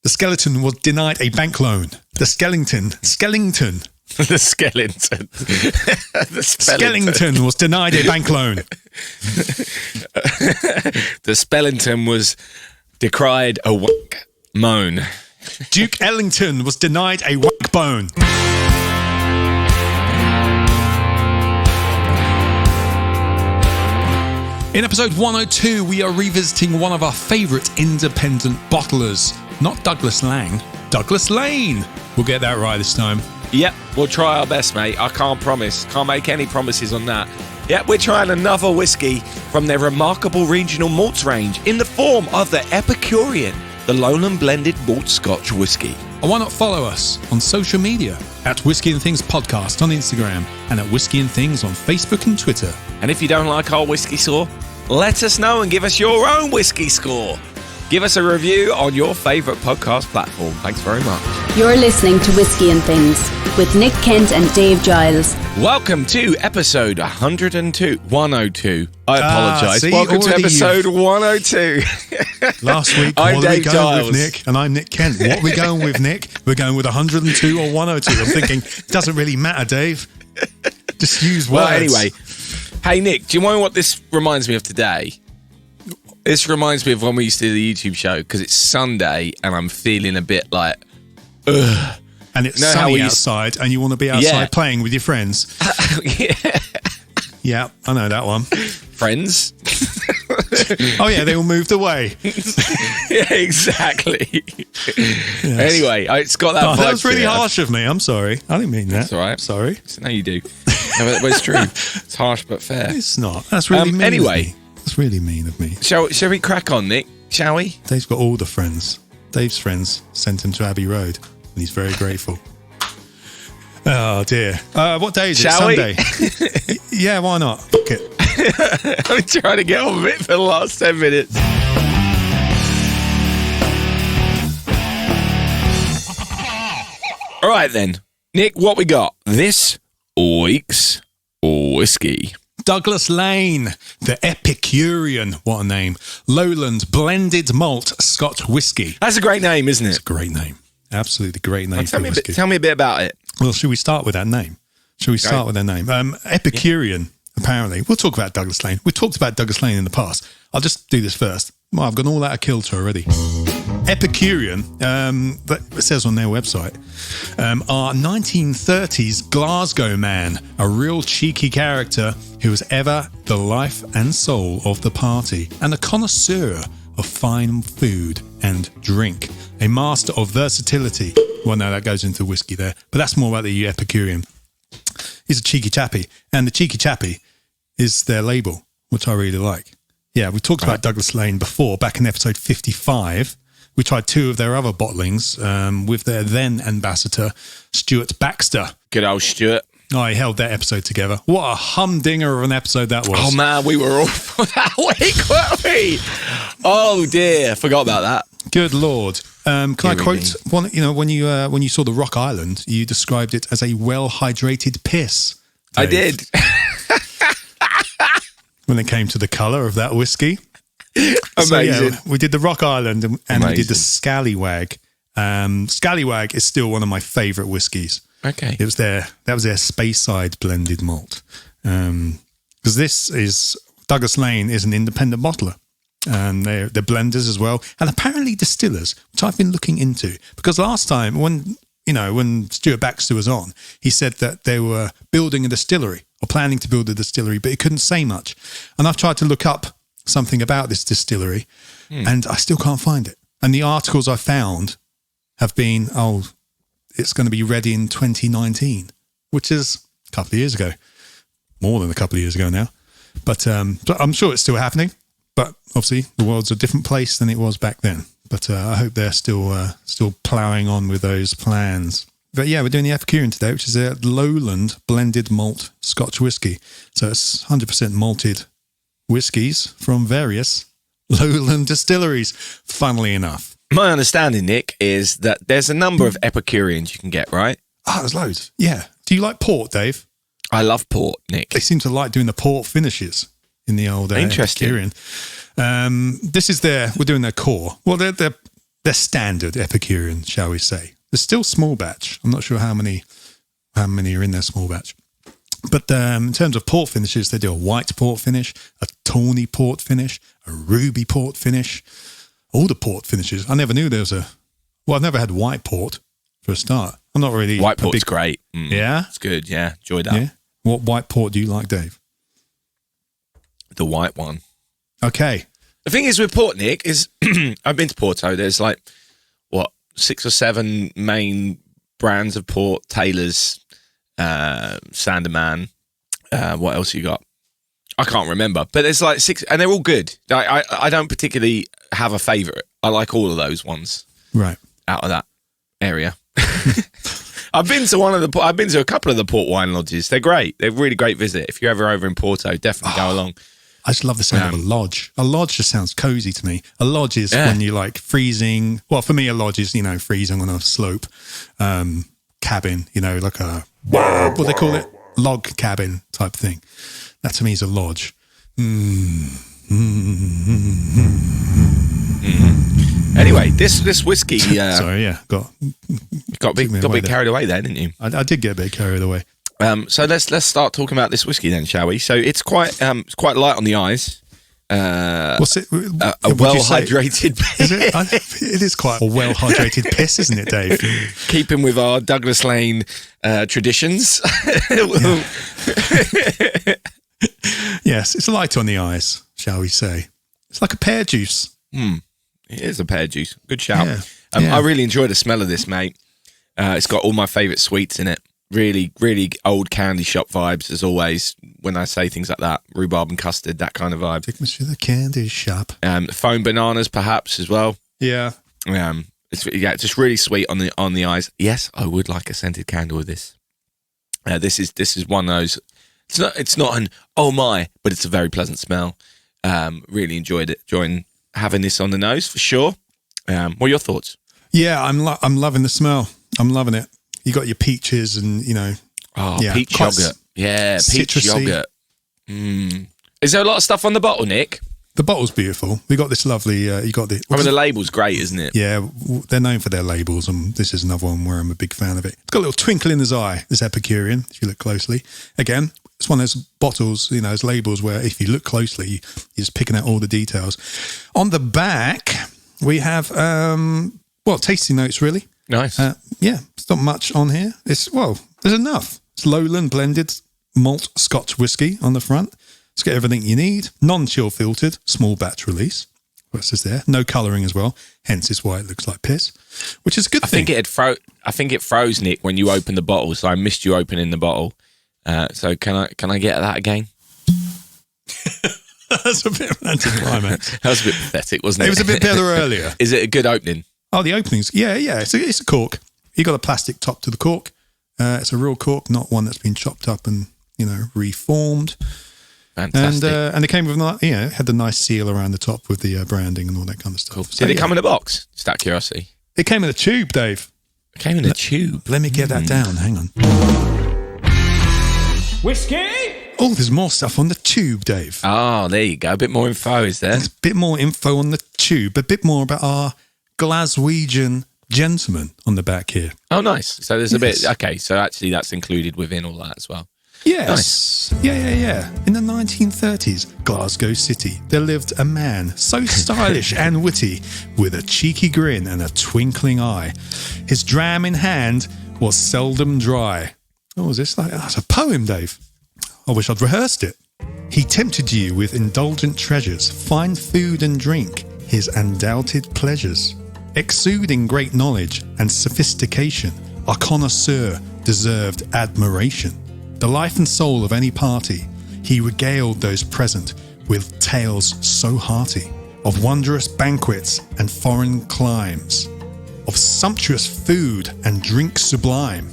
The skeleton was denied a bank loan. The Skellington. The skeleton. The Skellington was denied a bank loan. The Spellington was decried a wank moan. Duke Ellington was denied a wank bone. In episode 102, we are revisiting one of our favourite independent bottlers. Not Douglas Laing, Douglas Laing. We'll get that right this time. Yep, we'll try our best, mate. I can't promise. Can't make any promises on that. Yep, we're trying another whiskey from their Remarkable Regional Malts range in the form of the Epicurean, the Lowland blended Malt Scotch Whisky. And why not follow us on social media at Whiskey and Things Podcast on Instagram and at Whiskey and Things on Facebook and Twitter. And if you don't like our whiskey score, let us know and give us your own whiskey score. Give us a review on your favourite podcast platform. Thanks very much. You're listening to Whiskey and Things with Nick Kent and Dave Giles. Welcome to episode 102. I apologise. Welcome to episode 102. Last week, I'm what are we Dave going Giles. with, Nick? And I'm Nick Kent. What are we going with, Nick? We're going with 102 or 102. I'm thinking, it doesn't really matter, Dave. Just use words. Well, anyway. Hey, Nick, do you know what this reminds me of today? This reminds me of when we used to do the YouTube show, because it's Sunday and I'm feeling a bit like, ugh. And it's sunny outside and you want to be outside playing with your friends. Yeah, I know that one. Friends? Oh, yeah, they all moved away. Yeah, exactly. Yes. Anyway, it's got that vibe. That was really to it. harsh of me. I'm sorry. I didn't mean that. That's all right. Sorry. No, you do. No, but it's true. It's harsh but fair. It's not. That's really mean anyway. of me. That's really mean of me. Shall we crack on, Nick? Shall we? Dave's got all the friends. Dave's friends sent him to Abbey Road, and he's very grateful. Oh, dear. What day is it? Shall we? Sunday. Yeah, why not? Fuck it. I've been trying to get on with it for the last 10 minutes. All right, then. Nick, what we got? This week's whiskey. Douglas Laing, the Epicurean, what a name. Lowland blended malt Scotch whisky. That's a great name, isn't it? It's a great name. Absolutely great name for whiskey. Tell me a bit about it. Well, should we start with that name? Should we start with their name? Epicurean, apparently. We'll talk about Douglas Laing. We've talked about Douglas Laing in the past. I'll just do this first. Well, I've gone all out of kilter already. Epicurean, that says on their website, are 1930s Glasgow man, a real cheeky character who was ever the life and soul of the party, and a connoisseur of fine food and drink, a master of versatility. Well, no, that goes into whiskey there, but that's more about the Epicurean. He's a cheeky chappy, and the cheeky chappy is their label, which I really like. Yeah, we talked about Douglas Laing before, back in episode 55. We tried two of their other bottlings with their then ambassador, Stuart Baxter. Good old Stuart. Oh, he held that episode together. What a humdinger of an episode that was. Oh, man, we were all for that week, weren't we? Oh, dear. Forgot about that. Good Lord. Can I quote one? You know, when you saw the Rock Island, you described it as a well-hydrated piss. Dave. I did. When it came to the colour of that whiskey. Amazing. So, yeah, we did the Rock Island and we did the Scallywag. Scallywag is still one of my favourite whiskies. Okay. That was their Speyside blended malt. Because Douglas Laing is an independent bottler. And they're blenders as well. And apparently distillers, which I've been looking into. Because last time when Stuart Baxter was on, he said that they were building a distillery or planning to build a distillery, but he couldn't say much. And I've tried to look up something about this distillery and I still can't find it. And the articles I found have been, it's going to be ready in 2019, which is a couple of years ago, more than a couple of years ago now. But I'm sure it's still happening. But obviously the world's a different place than it was back then. But I hope they're still ploughing on with those plans. But yeah, we're doing the Epicurean today, which is a Lowland blended malt Scotch whisky. So it's 100% malted whiskies from various Lowland distilleries, funnily enough. My understanding, Nick, is that there's a number of Epicureans you can get, right? There's loads. Yeah. Do you like port, Dave? I love port, Nick. They seem to like doing the port finishes in the old Epicurean. This is we're doing their core. Well, they're they're standard Epicurean, shall we say. They're still small batch. I'm not sure how many are in their small batch. But in terms of port finishes, they do a white port finish, a tawny port finish, a ruby port finish. All the port finishes. I never knew there was I've never had white port for a start. I'm not really... White port's great. Yeah? It's good, yeah. Enjoy that. Yeah. What white port do you like, Dave? The white one. Okay. The thing is with port, Nick, is I've been to Porto. There's 6 or 7 main brands of port. Taylor's, Sanderman. What else you got? I can't remember. But there's 6, and they're all good. I don't particularly have a favourite. I like all of those ones. Right. Out of that area. I've been to a couple of the port wine lodges. They're great. They're a really great visit. If you're ever over in Porto, definitely go along. I just love the sound of a lodge. A lodge just sounds cozy to me. A lodge is when you're freezing. Well, for me, a lodge is, freezing on a slope, cabin, like a, what do they call it? Log cabin type thing. That to me is a lodge. Anyway, this whiskey. Sorry, yeah, got a bit carried away there, didn't you? I did get a bit carried away. So let's start talking about this whiskey then, shall we? So it's quite light on the eyes. What's it? A well-hydrated piss. It is quite a well-hydrated piss, isn't it, Dave? Keeping with our Douglas Laing traditions. Yes, it's light on the eyes, shall we say. It's like a pear juice. It is a pear juice. Good shout. Yeah. I really enjoy the smell of this, mate. It's got all my favourite sweets in it. Really, really old candy shop vibes, as always, when I say things like that. Rhubarb and custard, that kind of vibe. Take me to the candy shop. Foam bananas, perhaps, as well. Yeah. It's just really sweet on the eyes. Yes, I would like a scented candle with this. This is one of those. It's not an oh my, but it's a very pleasant smell. Really enjoyed it. Enjoying having this on the nose for sure. What are your thoughts? Yeah, I'm loving the smell. I'm loving it. You got your peaches and peach yogurt. Yeah, peach citrusy. yogurt. Is there a lot of stuff on the bottle, Nick? The bottle's beautiful. We got this lovely. You got the. The label's great, isn't it? Yeah, they're known for their labels, and this is another one where I'm a big fan of it. It's got a little twinkle in his eye. This Epicurean, if you look closely. Again, it's one of those bottles, those labels where if you look closely, you're just picking out all the details. On the back, we have tasting notes really. Nice. It's not much on here. There's enough. It's Lowland blended malt Scotch whisky on the front. It's got everything you need. Non-chill filtered, small batch release. What else is there? No colouring as well. Hence is why it looks like piss, which is a good thing. I think it froze, Nick, when you opened the bottle. So I missed you opening the bottle. So can I get that again? That's a bit of an anticlimax. That was a bit pathetic, wasn't it? It was a bit better earlier. Is it a good opening? Oh, the openings. Yeah. It's a cork. You got a plastic top to the cork. It's a real cork, not one that's been chopped up and reformed. Fantastic. And it came with it had the nice seal around the top with the branding and all that kind of stuff. Cool. So, Did it come in a box? Just out of curiosity. It came in a tube, Dave. It came in a tube. Let me get that down. Hang on. Whiskey? Oh, there's more stuff on the tube, Dave. Oh, there you go. A bit more info, is there? There's a bit more info on the tube, a bit more about our Glaswegian gentleman on the back here. Oh, nice. So there's a bit. Okay, so actually that's included within all that as well. Yes. Nice. Yeah. In the 1930s, Glasgow City, there lived a man so stylish and witty, with a cheeky grin and a twinkling eye. His dram in hand was seldom dry. Oh, is this that's a poem, Dave? I wish I'd rehearsed it. He tempted you with indulgent treasures, fine food and drink, his undoubted pleasures. Exuding great knowledge and sophistication, our connoisseur deserved admiration. The life and soul of any party, he regaled those present with tales so hearty, of wondrous banquets and foreign climes, of sumptuous food and drink sublime.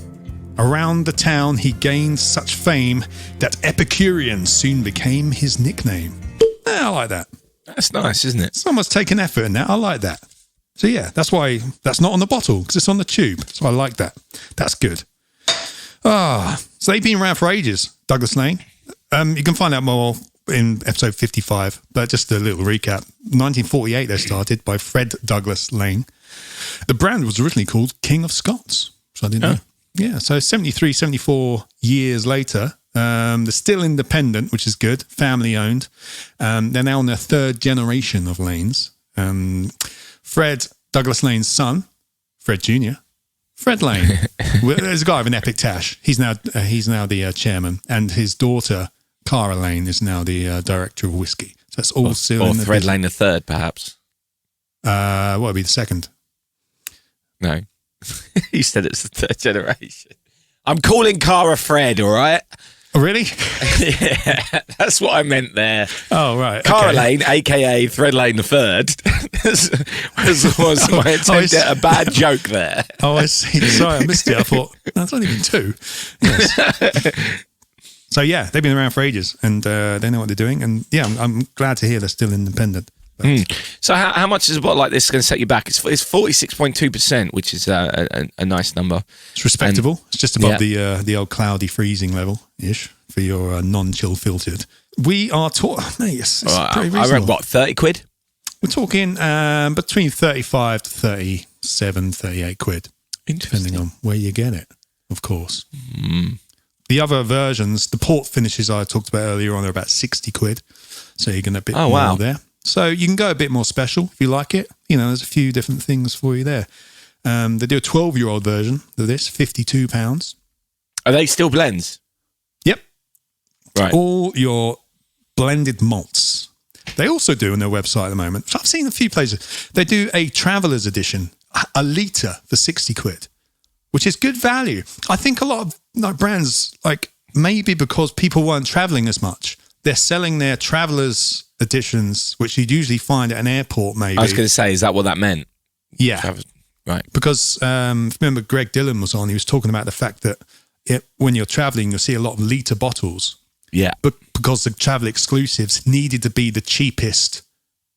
Around the town he gained such fame that Epicurean soon became his nickname. I like that. That's nice, isn't it? Someone's taken effort in that. I like that. So yeah, that's why that's not on the bottle, because it's on the tube. So I like that. That's good. So they've been around for ages, Douglas Laing. You can find out more in episode 55, but just a little recap. 1948 they started by Fred Douglas Laing. The brand was originally called King of Scots, so I didn't know. Yeah, so 73, 74 years later, they're still independent, which is good, family owned. They're now on their third generation of Lains. Fred, Douglas Laing's son, Fred Jr., Fred Laing. There's a guy with an epic tash. He's now the chairman, and his daughter, Cara Lain, is now the director of whiskey. So that's all still in the Fred Laing the third, perhaps. What would be the second? No. You said it's the third generation. I'm calling Cara Fred, all right? Oh, really? Yeah, that's what I meant there. Oh, right. Cara okay. Laing, a.k.a. Fred Laing the third, was my attempt at a bad joke there. Oh, I see. Sorry, I missed it. I thought, that's only been two. Yes. So, yeah, they've been around for ages, and they know what they're doing. And, yeah, I'm glad to hear they're still independent. So how much is a bottle like this going to set you back? It's 46.2%, which is a nice number. It's respectable. It's just above the old cloudy freezing level-ish for your non-chill filtered. We are talking, mate, it's pretty reasonable. I read, what, 30 quid? We're talking between 35 to 37, 38 quid, depending on where you get it, of course. The other versions, the port finishes I talked about earlier on, are about 60 quid. So you're going to a bit more there. So you can go a bit more special if you like it. You know, there's a few different things for you there. They do a 12-year-old version of this, £52. Are they still blends? Yep. Right. All your blended malts. They also do on their website at the moment. I've seen a few places. They do a traveller's edition, a litre for 60 quid, which is good value. I think a lot of brands, like maybe because people weren't travelling as much, they're selling their travellers editions, which you'd usually find at an airport, maybe. I was going to say, is that what that meant? Yeah. Right. Because remember Greg Dillon was on, he was talking about the fact that when you're travelling, you'll see a lot of litre bottles. Yeah. But because the travel exclusives needed to be the cheapest,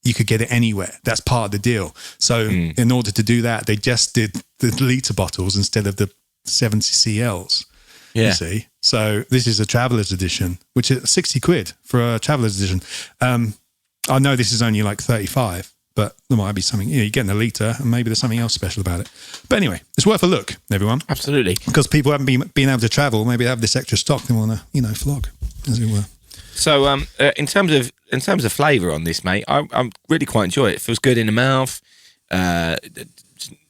you could get it anywhere. That's part of the deal. So in order to do that, they just did the litre bottles instead of the 70 CLs. Yeah. You see? So this is a traveller's edition, which is 60 quid for a traveller's edition. I know this is only like 35, but there might be something, you're getting a litre and maybe there's something else special about it. But anyway, it's worth a look, everyone. Absolutely. Because people haven't been able to travel, maybe they have this extra stock they want to, flog, as it were. So in terms of flavour on this, mate, I really quite enjoy it. It feels good in the mouth. The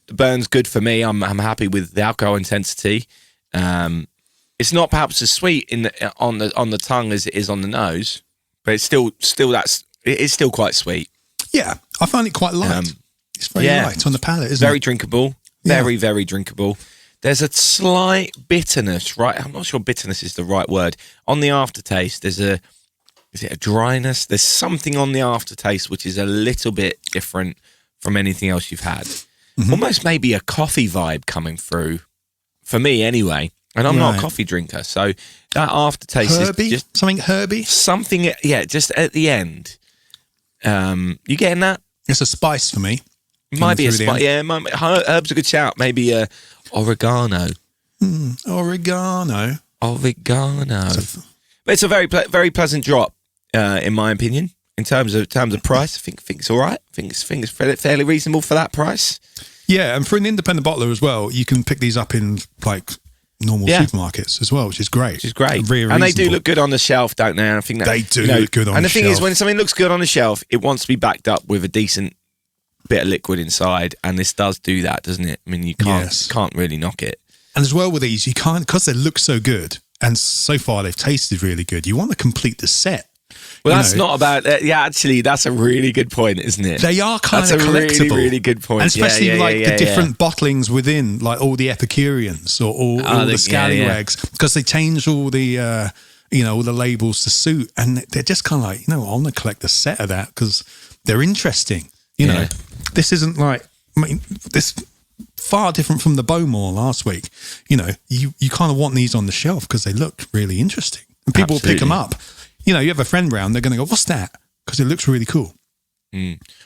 burn's good for me. I'm happy with the alcohol intensity. It's not perhaps as sweet on the tongue as it is on the nose, but it's still quite sweet. Yeah, I find it quite light. It's very light on the palate, isn't it? Very drinkable. Very, very drinkable. There's a slight bitterness, right? I'm not sure bitterness is the right word. On the aftertaste, is it a dryness? There's something on the aftertaste which is a little bit different from anything else you've had. Mm-hmm. Almost maybe a coffee vibe coming through, for me anyway. And I'm not a coffee drinker, so that aftertaste herby? is just... Something herby? Something, just at the end. You getting that? It's a spice for me. Might be a spice, herb's a good shout. Maybe oregano. Oregano. But it's a very very pleasant drop, in my opinion. In terms of price, I think it's all right. I think it's fairly reasonable for that price. Yeah, and for an independent bottler as well, you can pick these up in like normal supermarkets as well, which is great. And they do look good on the shelf, don't they? And I think that they do look good on the shelf. And the thing is, when something looks good on the shelf, it wants to be backed up with a decent bit of liquid inside, and this does do that, doesn't it? I mean, you can't really knock it. And as well with these, you can't, because they look so good, and so far they've tasted really good. You want to complete the set. Well, that's not about... actually, that's a really good point, isn't it? They are kind of collectible. That's a really, really good point. And especially the different bottlings within, like all the Epicureans or all the Scallywags, because they change all the, all the labels to suit. And they're just kind of like, I want to collect a set of that because they're interesting. You know, this isn't like... this far different from the Bowmore last week. You kind of want these on the shelf because they look really interesting. And people will pick them up. You have a friend round, they're going to go, what's that? Because it looks really cool.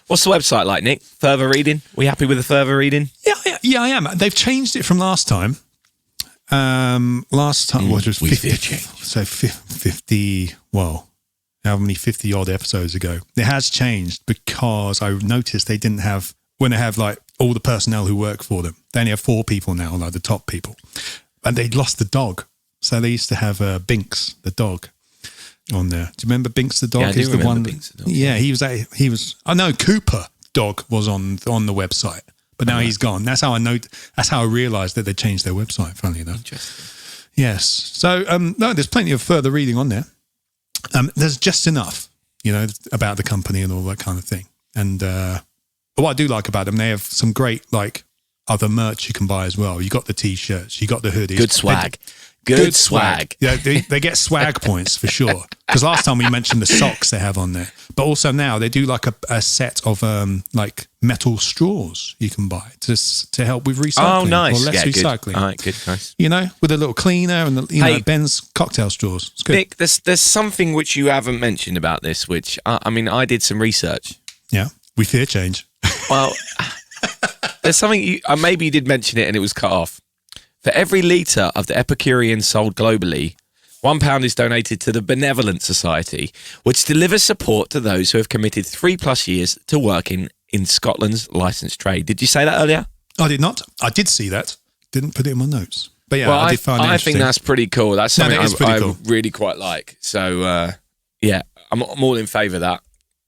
What's the website like, Nick? Further reading? We happy with the further reading? Yeah, I am. They've changed it from last time. Last time, what was 50? So 50, how many 50 odd episodes ago? It has changed because I noticed they didn't have, when they have like all the personnel who work for them. They only have 4 people now, like the top people. And they lost the dog. So they used to have Binks, the dog, on there. Do you remember Binks the dog? Yeah, I do remember Binks the dog. Yeah, he was. I know Cooper dog was on the website, but now he's gone. That's how I know. That's how I realised that they changed their website. Funnily enough. Interesting. Yes. So no, there's plenty of further reading on there. There's just enough, about the company and all that kind of thing. And what I do like about them, they have some great other merch you can buy as well. You got the t-shirts, you got the hoodies. Good swag. Good swag. Yeah, they get swag points for sure. Because last time we mentioned the socks they have on there, but also now they do a set of metal straws you can buy to help with recycling. Oh, nice. Or less recycling. Good. All right, good, nice. With a little cleaner and Ben's cocktail straws. It's good. Nick, there's something which you haven't mentioned about this, which I did some research. Yeah, we fear change. Well, there's something maybe you did mention it and it was cut off. For every litre of the Epicurean sold globally, £1 is donated to the Benevolent Society, which delivers support to those who have committed 3+ years to working in Scotland's licensed trade. Did you say that earlier? I did not. I did see that. Didn't put it in my notes. But yeah, I did find it interesting. I think that's pretty cool. That's something I cool. really quite like. So, I'm all in favour of that.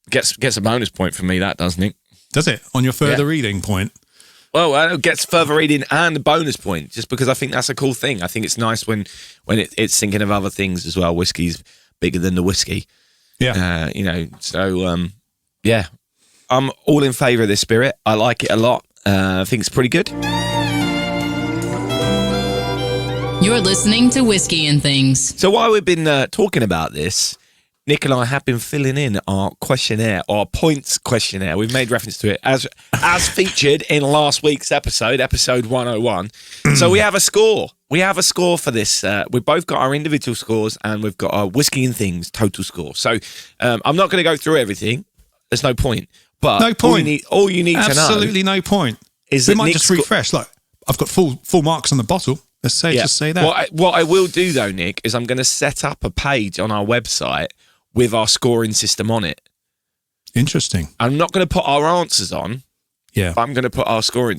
Gets a bonus point for me, that does, Nick. Does it? On your further reading point? Well, it gets further reading and a bonus point, just because I think that's a cool thing. I think it's nice when it's thinking of other things as well. Whiskey's bigger than the whiskey. Yeah. I'm all in favour of this spirit. I like it a lot. I think it's pretty good. You're listening to Whiskey and Things. So while we've been talking about this, Nick and I have been filling in our questionnaire, our points questionnaire. We've made reference to it as featured in last week's episode 101. So we have a score. We have a score for this. We've both got our individual scores and we've got our Whiskey and Things total score. So I'm not going to go through everything. There's no point. But no point. All you need to know. Absolutely no point. Is we that might Nick's just refresh. I've got full marks on the bottle. Just say that. What I will do though, Nick, is I'm going to set up a page on our website with our scoring system on it. Interesting. I'm not going to put our answers on. Yeah. But I'm going to put our scoring,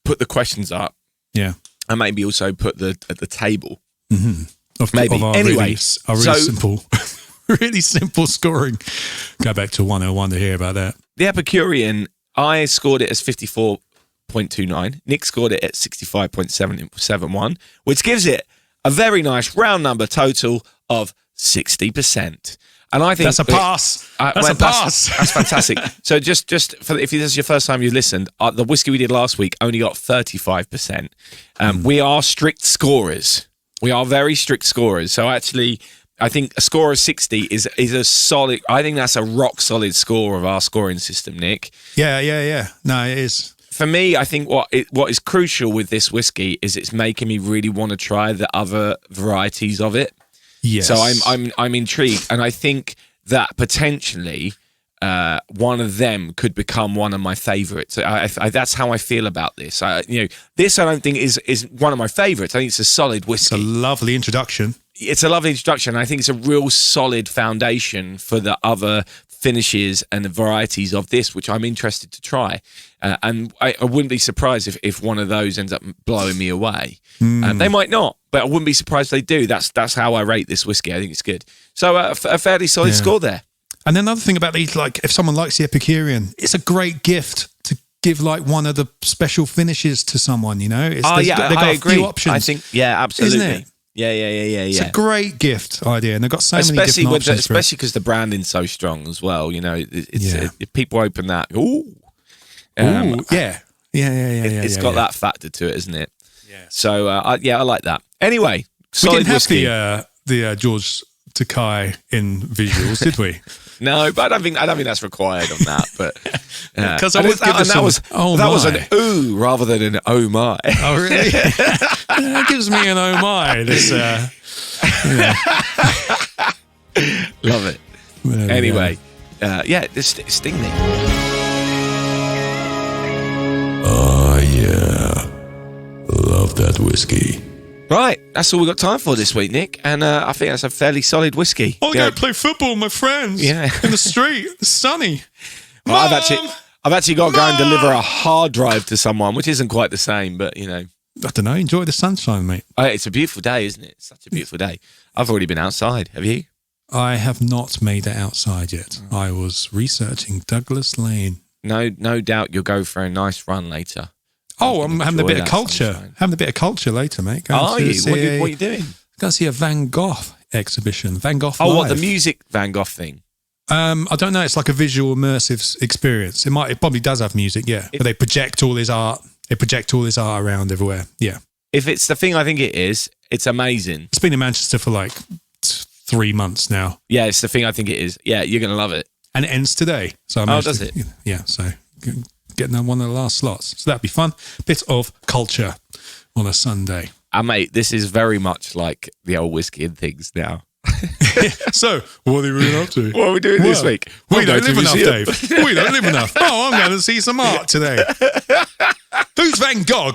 put the questions up. Yeah. And maybe also put the table. Mm-hmm. Maybe. Really simple, really simple scoring. Go back to 101 to hear about that. The Epicurean, I scored it as 54.29. Nick scored it at 65.71, which gives it a very nice round number total of 60%. And I think that's a pass. That's fantastic. So just for if this is your first time you've listened, the whiskey we did last week only got 35%. We are strict scorers. We are very strict scorers. So actually, I think a score of 60 is a solid. I think that's a rock solid score of our scoring system, Nick. Yeah. No, it is. For me, I think what is crucial with this whiskey is it's making me really want to try the other varieties of it. Yes. So I'm intrigued, and I think that potentially one of them could become one of my favourites. That's how I feel about this. This I don't think is one of my favourites. I think it's a solid whiskey. It's a lovely introduction. It's a lovely introduction. I think it's a real solid foundation for the other finishes and the varieties of this, which I'm interested to try. And I wouldn't be surprised if one of those ends up blowing me away. They might not, but I wouldn't be surprised if they do. That's how I rate this whiskey. I think it's good. So a fairly solid score there. And another thing about these, if someone likes the Epicurean, it's a great gift to give one of the special finishes to someone, They've got I a agree. few options. I think, absolutely. Isn't it? Yeah. It's a great gift idea, and they've got so many different options. Especially because the branding's so strong as well. If people open that, it's got that factor to it, isn't it? Yeah. So I like that. Anyway, solid whiskey. We didn't have the George Takei in visuals, did we? No, but I don't think that's required on that. But because that was an ooh rather than an oh my. Oh really? That gives me an oh my. This love it. Anyway, this Sting me. Oh yeah, love that whiskey. Right, that's all we've got time for this week, Nick. And I think that's a fairly solid whiskey. I go play football with my friends in the street. It's sunny. Well, I've actually got to go and deliver a hard drive to someone, which isn't quite the same, but, you know. I don't know. Enjoy the sunshine, mate. It's a beautiful day, isn't it? It's such a beautiful day. I've already been outside. Have you? I have not made it outside yet. I was researching Douglas Laing. No doubt you'll go for a nice run later. Oh, I'm having a Enjoy bit of that culture. sunshine. Having a bit of culture later, mate. Are you? What are you doing? Going to see a Van Gogh exhibition. Van Gogh Oh, Live. what, the music Van Gogh thing? I don't know. It's like a visual immersive experience. It probably does have music, yeah. But they project all his art. They project all his art around everywhere. Yeah. If it's the thing I think it is, it's amazing. It's been in Manchester for like 3 months now. Yeah, it's the thing I think it is. Yeah, you're going to love it. And it ends today. So does it? Yeah, so getting on one of the last slots. So that'd be fun. Bit of culture on a Sunday. Mate, this is very much like the old whiskey and things now. So, what are we been up to? What are we doing this week? We don't going live to enough, museum. Dave. We don't live enough. Oh, I'm going to see some art today. Who's Van Gogh?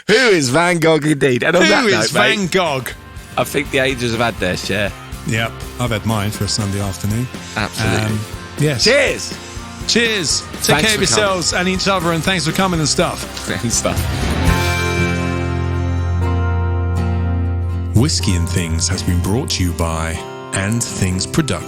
Who is Van Gogh indeed? And on that Who note, is Van mate, Gogh? I think the ages have had their share. Yep, I've had mine for a Sunday afternoon. Absolutely. Yes. Cheers! Cheers. Take Thanks care of for yourselves and each other, and thanks for coming and stuff. And stuff. Whiskey and Things has been brought to you by And Things Production.